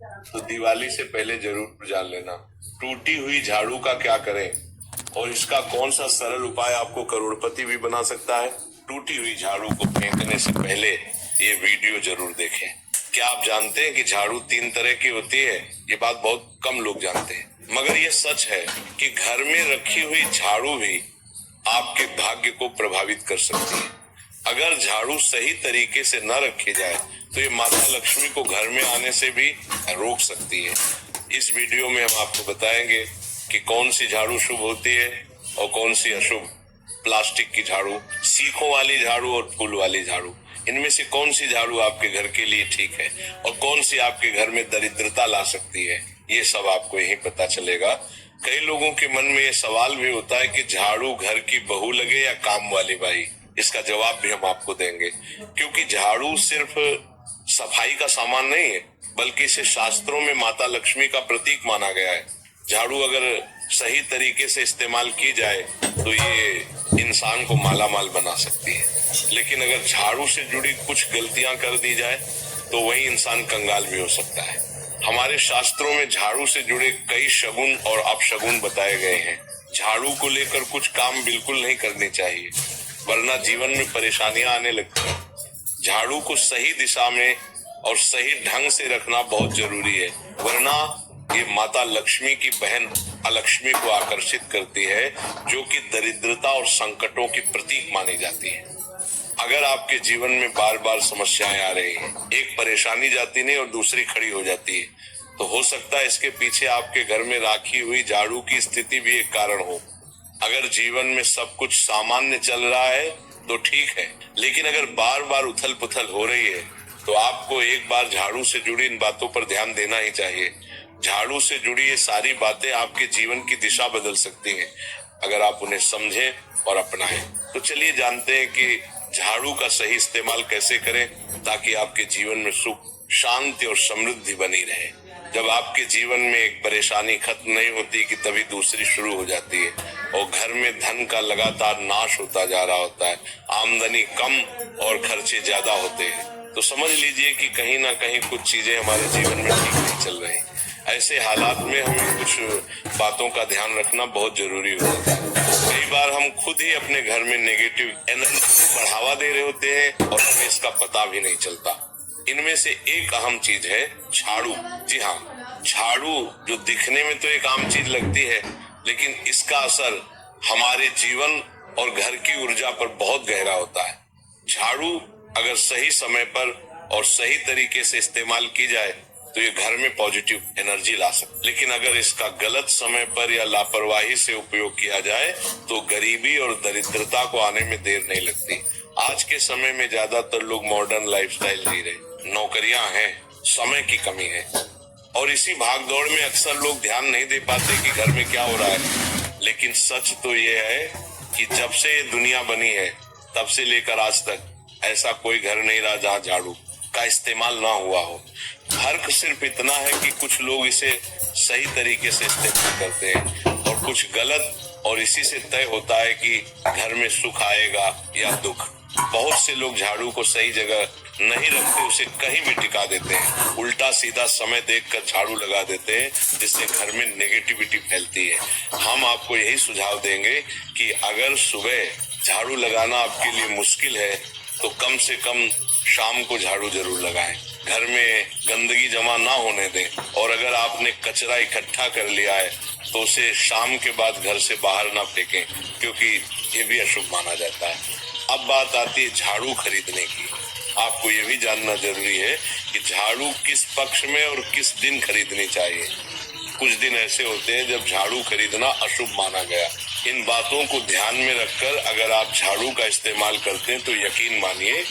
तो दिवाली से पहले जरूर जान लेना। टूटी हुई झाड़ू का क्या करें और इसका कौन सा सरल उपाय आपको करोड़पति भी बना सकता है। टूटी हुई झाड़ू को फेंकने से पहले ये वीडियो जरूर देखें। क्या आप जानते हैं कि झाड़ू 3 तरह की होती है? ये बात बहुत कम लोग जानते हैं, मगर ये सच है कि घर में रखी हुई झाड़ू भी आपके भाग्य को प्रभावित कर सकती है। अगर झाड़ू सही तरीके से न रखी जाए तो ये माता लक्ष्मी को घर में आने से भी रोक सकती है। इस वीडियो में हम आपको बताएंगे कि कौन सी झाड़ू शुभ होती है और कौन सी अशुभ। प्लास्टिक की झाड़ू, सीखों वाली झाड़ू और फूल वाली झाड़ू, इनमें से कौन सी झाड़ू आपके घर के लिए ठीक है और कौन सी आपके घर में दरिद्रता ला सकती है, ये सब आपको यही पता चलेगा। कई लोगों के मन में ये सवाल भी होता है कि झाड़ू घर की बहू लगे या काम वाली बाई। इसका जवाब भी हम आपको देंगे, क्योंकि झाड़ू सिर्फ सफाई का सामान नहीं है, बल्कि इसे शास्त्रों में माता लक्ष्मी का प्रतीक माना गया है। झाड़ू अगर सही तरीके से इस्तेमाल की जाए तो ये इंसान को मालामाल बना सकती है, लेकिन अगर झाड़ू से जुड़ी कुछ गलतियां कर दी जाए तो वही इंसान कंगाल भी हो सकता है। हमारे शास्त्रों में झाड़ू से जुड़े कई शगुन और अपशगुन बताए गए हैं। झाड़ू को लेकर कुछ काम बिल्कुल नहीं करने चाहिए, वरना जीवन में परेशानियां आने लगती हैं। झाड़ू को सही दिशा में और सही ढंग से रखना बहुत जरूरी है, वरना ये माता लक्ष्मी की बहन अलक्ष्मी को आकर्षित करती है, जो कि दरिद्रता और संकटों की प्रतीक मानी जाती है। अगर आपके जीवन में बार बार समस्याएं आ रही हैं, एक परेशानी जाती नहीं और दूसरी खड़ी हो जाती है, तो हो सकता है इसके पीछे आपके घर में राखी हुई झाड़ू की स्थिति भी एक कारण हो। अगर जीवन में सब कुछ सामान्य चल रहा है तो ठीक है, लेकिन अगर बार बार उथल पुथल हो रही है तो आपको एक बार झाड़ू से जुड़ी इन बातों पर ध्यान देना ही चाहिए। झाड़ू से जुड़ी ये सारी बातें आपके जीवन की दिशा बदल सकती हैं, अगर आप उन्हें समझें और अपनाएं। तो चलिए जानते हैं कि झाड़ू का सही इस्तेमाल कैसे करें ताकि आपके जीवन में सुख, शांति और समृद्धि बनी रहे। जब आपके जीवन में एक परेशानी खत्म नहीं होती कि तभी दूसरी शुरू हो जाती है और घर में धन का लगातार नाश होता जा रहा होता है, आमदनी कम और खर्चे ज्यादा होते हैं, तो समझ लीजिए कि कहीं ना कहीं कुछ चीजें हमारे जीवन में ठीक नहीं चल रही। ऐसे हालात में हमें कुछ बातों का ध्यान रखना बहुत जरूरी होता है। कई बार हम खुद ही अपने घर में नेगेटिव एनर्जी को बढ़ावा दे रहे होते हैं और हमें इसका पता भी नहीं चलता। इनमें से एक अहम चीज है झाड़ू। जी हाँ, झाड़ू जो दिखने में तो एक आम चीज लगती है, लेकिन इसका असर हमारे जीवन और घर की ऊर्जा पर बहुत गहरा होता है। झाड़ू अगर सही समय पर और सही तरीके से इस्तेमाल की जाए तो ये घर में पॉजिटिव एनर्जी ला सकती, लेकिन अगर इसका गलत समय पर या लापरवाही से उपयोग किया जाए तो गरीबी और दरिद्रता को आने में देर नहीं लगती। आज के समय में ज्यादातर लोग मॉडर्न लाइफस्टाइल जी रहे, नौकरियां हैं, समय की कमी है और इसी भागदौड़ में अक्सर लोग ध्यान नहीं दे पाते कि घर में क्या हो रहा है। लेकिन सच तो ये है कि जब से ये दुनिया बनी है तब से लेकर आज तक ऐसा कोई घर नहीं रहा जहाँ झाड़ू का इस्तेमाल ना हुआ हो। फर्क सिर्फ इतना है कि कुछ लोग इसे सही तरीके से इस्तेमाल करते हैं और कुछ गलत, और इसी से तय होता है कि घर में सुख आएगा या दुख। बहुत से लोग झाड़ू को सही जगह नहीं रखते, उसे कहीं भी टिका देते हैं, उल्टा सीधा समय देखकर झाड़ू लगा देते हैं, जिससे घर में नेगेटिविटी फैलती है। हम आपको यही सुझाव देंगे कि अगर सुबह झाड़ू लगाना आपके लिए मुश्किल है तो कम से कम शाम को झाड़ू जरूर लगाएं। घर में गंदगी जमा ना होने दें, और अगर आपने कचरा इकट्ठा कर लिया है तो उसे शाम के बाद घर से बाहर ना फेंकें, क्योंकि ये भी अशुभ माना जाता है। अब बात आती है झाड़ू खरीदने की। आपको ये भी जानना जरूरी है कि झाड़ू किस पक्ष में और किस दिन खरीदनी चाहिए। कुछ दिन ऐसे होते हैं जब झाड़ू खरीदना अशुभ माना गया। इन बातों को ध्यान में रखकर अगर आप झाड़ू का इस्तेमाल करते हैं तो यकीन मानिए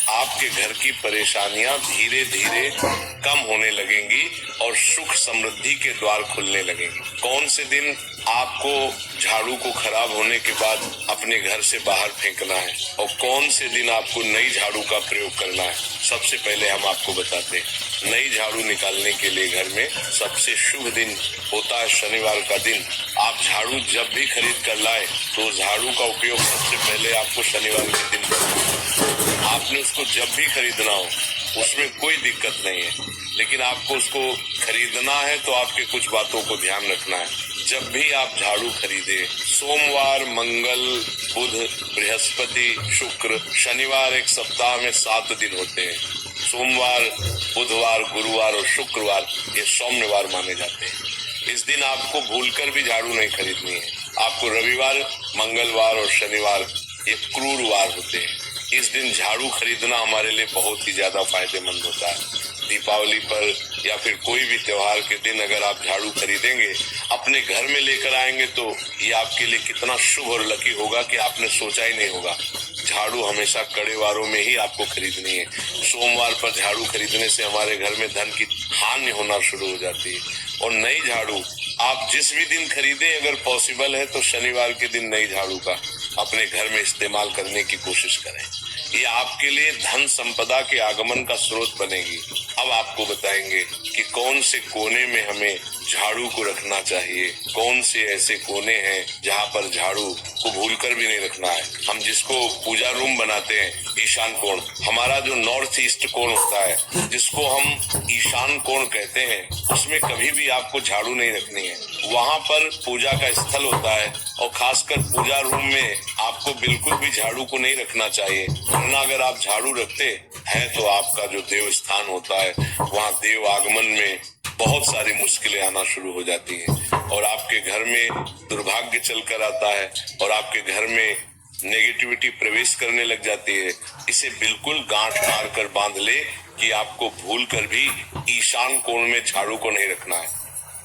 आपके घर की परेशानियां धीरे धीरे कम होने लगेंगी और सुख समृद्धि के द्वार खुलने लगेंगे। कौन से दिन आपको झाड़ू को खराब होने के बाद अपने घर से बाहर फेंकना है और कौन से दिन आपको नई झाड़ू का प्रयोग करना है, सबसे पहले हम आपको बताते हैं। नई झाड़ू निकालने के लिए घर में सबसे शुभ दिन होता है शनिवार का दिन। आप झाड़ू जब भी खरीद कर लाए तो झाड़ू का उपयोग सबसे पहले आपको शनिवार के दिन करना है। आपने उसको जब भी खरीदना हो उसमें कोई दिक्कत नहीं है, लेकिन आपको उसको खरीदना है तो आपके कुछ बातों को ध्यान रखना है। जब भी आप झाड़ू खरीदे, सोमवार, मंगल, बुध, बृहस्पति, शुक्र, शनिवार एक सप्ताह में 7 दिन होते हैं। सोमवार, बुधवार, गुरुवार और शुक्रवार ये सौम्यवार माने जाते हैं। इस दिन आपको भूलकर भी झाड़ू नहीं खरीदनी है। आपको रविवार, मंगलवार और शनिवार ये क्रूरवार होते हैं। इस दिन झाड़ू खरीदना हमारे लिए बहुत ही ज्यादा फायदेमंद होता है। दीपावली पर या फिर कोई भी त्योहार के दिन अगर आप झाड़ू खरीदेंगे, अपने घर में लेकर आएंगे तो ये आपके लिए कितना शुभ और लकी होगा कि आपने सोचा ही नहीं होगा। झाड़ू हमेशा कड़े वारों में ही आपको खरीदनी है। सोमवार पर झाड़ू खरीदने से हमारे घर में धन की हानि होना शुरू हो जाती है। और नई झाड़ू आप जिस भी दिन खरीदे, अगर पॉसिबल है तो शनिवार के दिन नई झाड़ू का अपने घर में इस्तेमाल करने की कोशिश करें। ये आपके लिए धन संपदा के आगमन का स्रोत बनेगी। अब आपको बताएंगे कि कौन से कोने में हमें झाड़ू को रखना चाहिए, कौन से ऐसे कोने हैं जहाँ पर झाड़ू को भूलकर भी नहीं रखना है। हम जिसको पूजा रूम बनाते हैं, ईशान कोण, हमारा जो नॉर्थ ईस्ट कोण होता है, जिसको हम ईशान कोण कहते हैं, उसमें कभी भी आपको झाड़ू नहीं रखनी है। वहाँ पर पूजा का स्थल होता है और खासकर पूजा रूम में आपको बिल्कुल भी झाड़ू को नहीं रखना चाहिए, वरना अगर आप झाड़ू रखते हैं तो आपका जो देव स्थान होता है वहाँ देव आगमन में बहुत सारी मुश्किलें आना शुरू हो जाती हैं और आपके घर में दुर्भाग्य चलकर आता है और आपके घर में नेगेटिविटी प्रवेश करने लग जाती है। इसे बिल्कुल गांठ मार कर बांध ले कि आपको भूल कर भी ईशान कोण में झाड़ू को नहीं रखना है।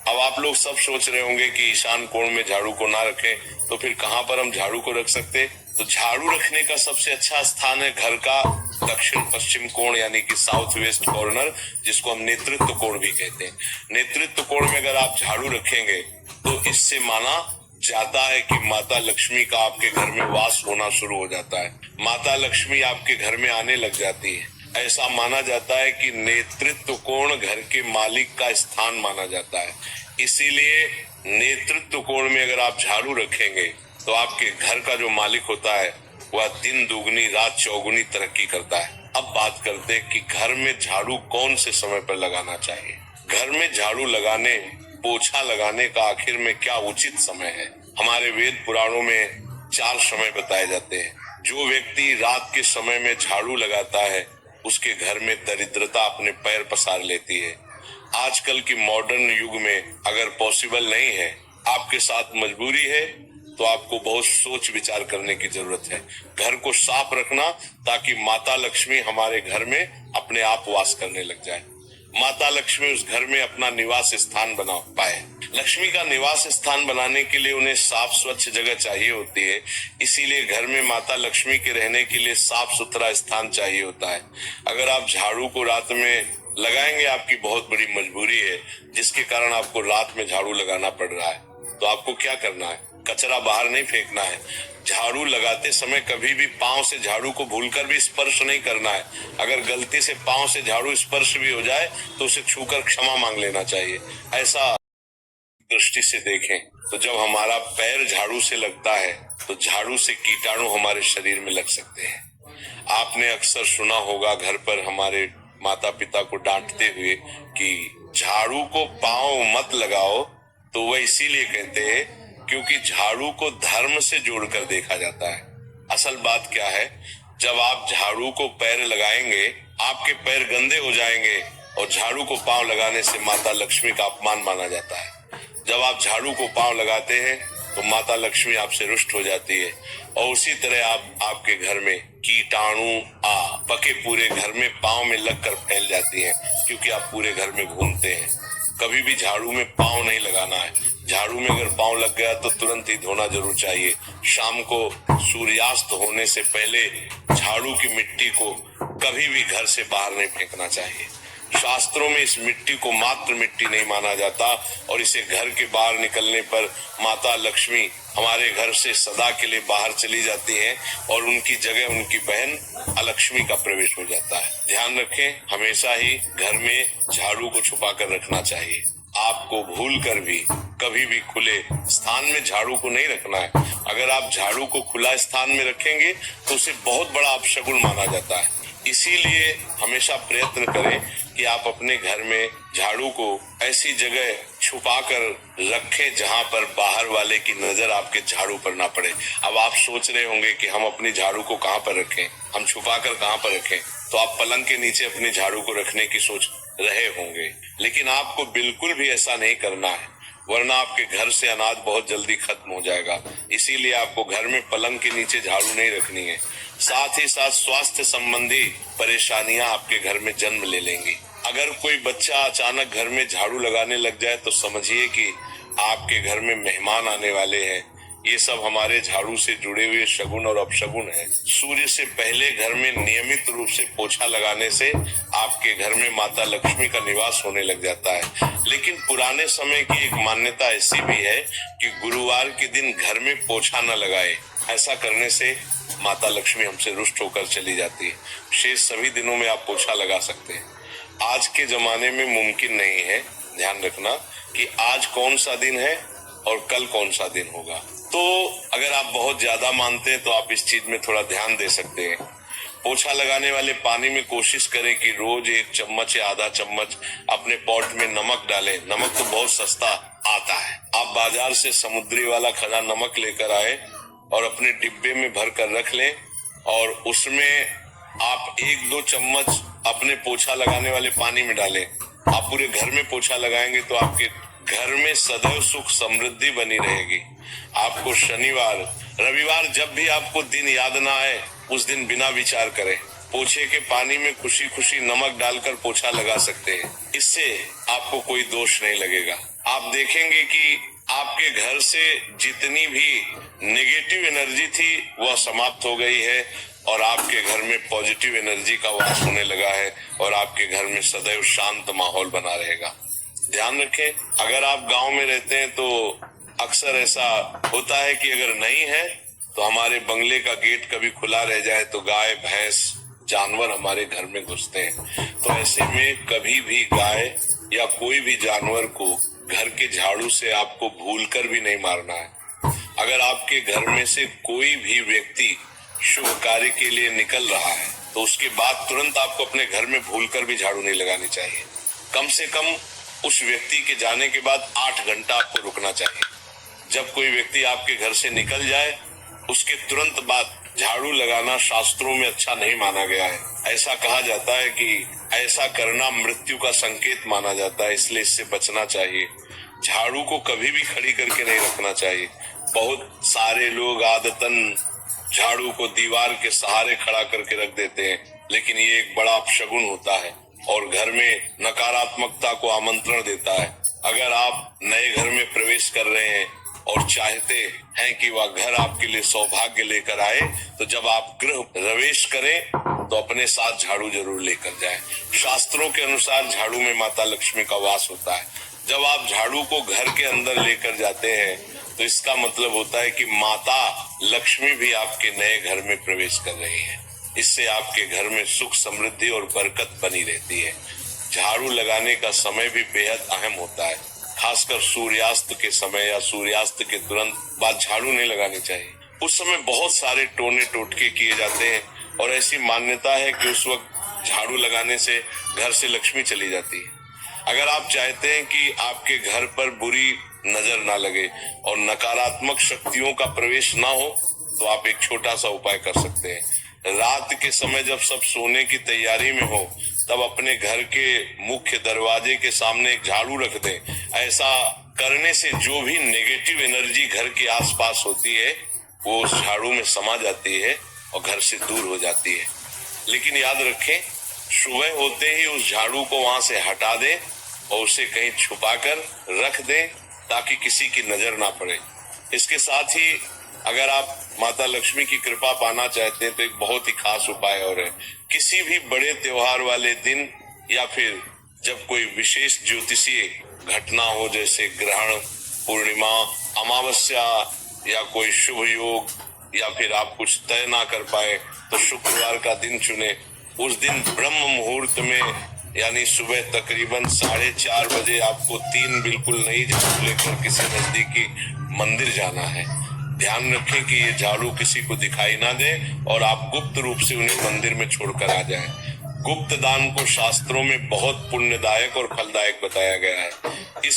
अब आप लोग सब सोच रहे होंगे कि ईशान कोण में झाड़ू को ना रखें तो फिर कहाँ पर हम झाड़ू को रख सकते? तो झाड़ू रखने का सबसे अच्छा स्थान है घर का दक्षिण पश्चिम कोण, यानी कि साउथ वेस्ट कॉर्नर, जिसको हम नेतृत्व कोण भी कहते हैं। नेतृत्व कोण में अगर आप झाड़ू रखेंगे तो इससे माना जाता है कि माता लक्ष्मी का आपके घर में वास होना शुरू हो जाता है। माता लक्ष्मी आपके घर में आने लग जाती है। ऐसा माना जाता है कि नेतृत्व कोण घर के मालिक का स्थान माना जाता है। इसीलिए नेतृत्व कोण में अगर आप झाड़ू रखेंगे तो आपके घर का जो मालिक होता है वह दिन दुगनी रात चौगुनी तरक्की करता है। अब बात करते हैं कि घर में झाड़ू कौन से समय पर लगाना चाहिए। घर में झाड़ू लगाने, पोछा लगाने का आखिर में क्या उचित समय है? हमारे वेद पुराणों में 4 समय बताए जाते हैं। जो व्यक्ति रात के समय में झाड़ू लगाता है उसके घर में दरिद्रता अपने पैर पसार लेती है। आजकल की मॉडर्न युग में अगर पॉसिबल नहीं है, आपके साथ मजबूरी है, तो आपको बहुत सोच विचार करने की जरूरत है। घर को साफ रखना ताकि माता लक्ष्मी हमारे घर में अपने आप वास करने लग जाए। माता लक्ष्मी उस घर में अपना निवास स्थान बना पाए। लक्ष्मी का निवास स्थान बनाने के लिए उन्हें साफ स्वच्छ जगह चाहिए होती है। इसीलिए घर में माता लक्ष्मी के रहने के लिए साफ सुथरा स्थान चाहिए होता है। अगर आप झाड़ू को रात में लगाएंगे, आपकी बहुत बड़ी मजबूरी है जिसके कारण आपको रात में झाड़ू लगाना पड़ रहा है, तो आपको क्या करना है? कचरा बाहर नहीं फेंकना है। झाड़ू लगाते समय कभी भी पांव से झाड़ू को भूलकर भी स्पर्श नहीं करना है। अगर गलती से पांव से झाड़ू स्पर्श भी हो जाए तो उसे छूकर क्षमा मांग लेना चाहिए। ऐसा दृष्टि से देखें तो जब हमारा पैर झाड़ू से लगता है तो झाड़ू से कीटाणु हमारे शरीर में लग सकते हैं। आपने अक्सर सुना होगा घर पर हमारे माता पिता को डांटते हुए कि झाड़ू को पांव मत लगाओ, तो वह इसीलिए कहते हैं क्योंकि झाड़ू को धर्म से जोड़कर देखा जाता है। असल बात क्या है, जब आप झाड़ू को पैर लगाएंगे आपके पैर गंदे हो जाएंगे और झाड़ू को पांव लगाने से माता लक्ष्मी का अपमान माना जाता है। जब आप झाड़ू को पांव लगाते हैं तो माता लक्ष्मी आपसे रुष्ट हो जाती है और उसी तरह आपके घर में कीटाणु पके पूरे घर में पांव में लगकर फैल जाती है, क्योंकि आप पूरे घर में घूमते हैं। कभी भी झाड़ू में पांव नहीं लगाना है। झाड़ू में अगर पांव लग गया तो तुरंत ही धोना जरूर चाहिए। शाम को सूर्यास्त होने से पहले झाड़ू की मिट्टी को कभी भी घर से बाहर नहीं फेंकना चाहिए। शास्त्रों में इस मिट्टी को मात्र मिट्टी नहीं माना जाता और इसे घर के बाहर निकलने पर माता लक्ष्मी हमारे घर से सदा के लिए बाहर चली जाती हैं और उनकी जगह उनकी बहन अलक्ष्मी का प्रवेश हो जाता है। ध्यान रखें, हमेशा ही घर में झाड़ू को छुपा कर रखना चाहिए। आपको भूल कर भी कभी भी खुले स्थान में झाड़ू को नहीं रखना है। अगर आप झाड़ू को खुला स्थान में रखेंगे तो उसे बहुत बड़ा अपशगुन माना जाता है। इसीलिए हमेशा प्रयत्न करें कि आप अपने घर में झाड़ू को ऐसी जगह छुपा कर रखें जहां पर बाहर वाले की नजर आपके झाड़ू पर ना पड़े। अब आप सोच रहे होंगे कि हम अपनी झाड़ू को कहां पर रखें, हम छुपा कर कहां पर रखें, तो आप पलंग के नीचे अपनी झाड़ू को रखने की सोच रहे होंगे, लेकिन आपको बिल्कुल भी ऐसा नहीं करना है, वरना आपके घर से अनाज बहुत जल्दी खत्म हो जाएगा। इसीलिए आपको घर में पलंग के नीचे झाड़ू नहीं रखनी है। साथ ही साथ स्वास्थ्य संबंधी परेशानियां आपके घर में जन्म ले लेंगी। अगर कोई बच्चा अचानक घर में झाड़ू लगाने लग जाए तो समझिए कि आपके घर में मेहमान आने वाले हैं। ये सब हमारे झाड़ू से जुड़े हुए शगुन और अपशगुन है। सूर्य से पहले घर में नियमित रूप से पोछा लगाने से आपके घर में माता लक्ष्मी का निवास होने लग जाता है। लेकिन पुराने समय की एक मान्यता ऐसी भी है कि गुरुवार के दिन घर में पोछा न लगाए। ऐसा करने से माता लक्ष्मी हमसे रुष्ट होकर चली जाती है। शेष सभी दिनों में आप पोछा लगा सकते हैं। आज के जमाने में मुमकिन नहीं है, ध्यान रखना कि आज कौन सा दिन है और कल कौन सा दिन होगा। तो अगर आप बहुत ज्यादा मानते हैं तो आप इस चीज में थोड़ा ध्यान दे सकते हैं। पोछा लगाने वाले पानी में कोशिश करें कि रोज 1 चम्मच या आधा चम्मच अपने पॉट में नमक डालें। नमक तो बहुत सस्ता आता है। आप बाजार से समुद्री वाला खड़ा नमक लेकर आए और अपने डिब्बे में भर कर रख लें और उसमें आप 1-2 चम्मच अपने पोछा लगाने वाले पानी में डालें। आप पूरे घर में पोछा लगाएंगे तो आपके घर में सदैव सुख समृद्धि बनी रहेगी। आपको शनिवार रविवार जब भी आपको दिन याद ना आए उस दिन बिना विचार करें पोछे के पानी में खुशी खुशी नमक डालकर पोछा लगा सकते हैं। इससे आपको कोई दोष नहीं लगेगा। आप देखेंगे कि आपके घर से जितनी भी नेगेटिव एनर्जी थी वह समाप्त हो गई है और आपके घर में पॉजिटिव एनर्जी का वास होने लगा है और आपके घर में सदैव शांत माहौल बना रहेगा। ध्यान रखें, अगर आप गांव में रहते हैं तो अक्सर ऐसा होता है कि अगर नहीं है तो हमारे बंगले का गेट कभी खुला रह जाए तो गाय भैंस जानवर हमारे घर में घुसते हैं। तो ऐसे में कभी भी गाय या कोई भी जानवर को घर के झाड़ू से आपको भूलकर भी नहीं मारना है। अगर आपके घर में से कोई भी व्यक्ति शुभ कार्य के लिए निकल रहा है तो उसके बाद तुरंत आपको अपने घर में भूलकर भी झाड़ू नहीं लगानी चाहिए। कम से कम उस व्यक्ति के जाने के बाद 8 घंटा आपको रुकना चाहिए। जब कोई व्यक्ति आपके घर से निकल जाए उसके तुरंत बाद झाड़ू लगाना शास्त्रों में अच्छा नहीं माना गया है। ऐसा कहा जाता है कि ऐसा करना मृत्यु का संकेत माना जाता है, इसलिए इससे बचना चाहिए। झाड़ू को कभी भी खड़ी करके नहीं रखना चाहिए। बहुत सारे लोग आदतन झाड़ू को दीवार के सहारे खड़ा करके रख देते हैं, लेकिन ये एक बड़ा अपशगुन होता है और घर में नकारात्मकता को आमंत्रण देता है। अगर आप नए घर में प्रवेश कर रहे हैं और चाहते हैं कि वह घर आपके लिए सौभाग्य लेकर आए तो जब आप गृह प्रवेश करें तो अपने साथ झाड़ू जरूर लेकर जाएं। शास्त्रों के अनुसार झाड़ू में माता लक्ष्मी का वास होता है। जब आप झाड़ू को घर के अंदर लेकर जाते हैं तो इसका मतलब होता है कि माता लक्ष्मी भी आपके नए घर में प्रवेश कर रही है। इससे आपके घर में सुख समृद्धि और बरकत बनी रहती है। झाड़ू लगाने का समय भी बेहद अहम होता है। खासकर सूर्यास्त के समय या सूर्यास्त के तुरंत बाद झाड़ू नहीं लगानी चाहिए। उस समय बहुत सारे टोने टोटके किए जाते हैं और ऐसी मान्यता है कि उस वक्त झाड़ू लगाने से घर से लक्ष्मी चली जाती है। अगर आप चाहते हैं कि आपके घर पर बुरी नजर ना लगे और नकारात्मक शक्तियों का प्रवेश ना हो तो आप एक छोटा सा उपाय कर सकते हैं। रात के समय जब सब सोने की तैयारी में हो तब अपने घर के मुख्य दरवाजे के सामने एक झाड़ू रख दें। ऐसा करने से जो भी नेगेटिव एनर्जी घर के आसपास होती है वो उस झाड़ू में समा जाती है और घर से दूर हो जाती है। लेकिन याद रखें, सुबह होते ही उस झाड़ू को वहां से हटा दें और उसे कहीं छुपा कर रख दें ताकि किसी की नजर ना पड़े। इसके साथ ही अगर आप माता लक्ष्मी की कृपा पाना चाहते हैं तो एक बहुत ही खास उपाय और है। किसी भी बड़े त्योहार वाले दिन या फिर जब कोई विशेष ज्योतिषीय घटना हो, जैसे ग्रहण, पूर्णिमा, अमावस्या या कोई शुभ योग, या फिर आप कुछ तय ना कर पाए तो शुक्रवार का दिन चुने। उस दिन ब्रह्म मुहूर्त में यानी सुबह तकरीबन 4:30 बजे आपको 3 बिल्कुल नई झाड़ू लेकर किसी नजदीकी मंदिर जाना है। ध्यान रखें कि ये झाड़ू किसी को दिखाई ना दे और आप गुप्त रूप से उन्हें मंदिर में छोड़कर आ जाएं। गुप्त दान को शास्त्रों में बहुत पुण्यदायक और फलदायक बताया गया है।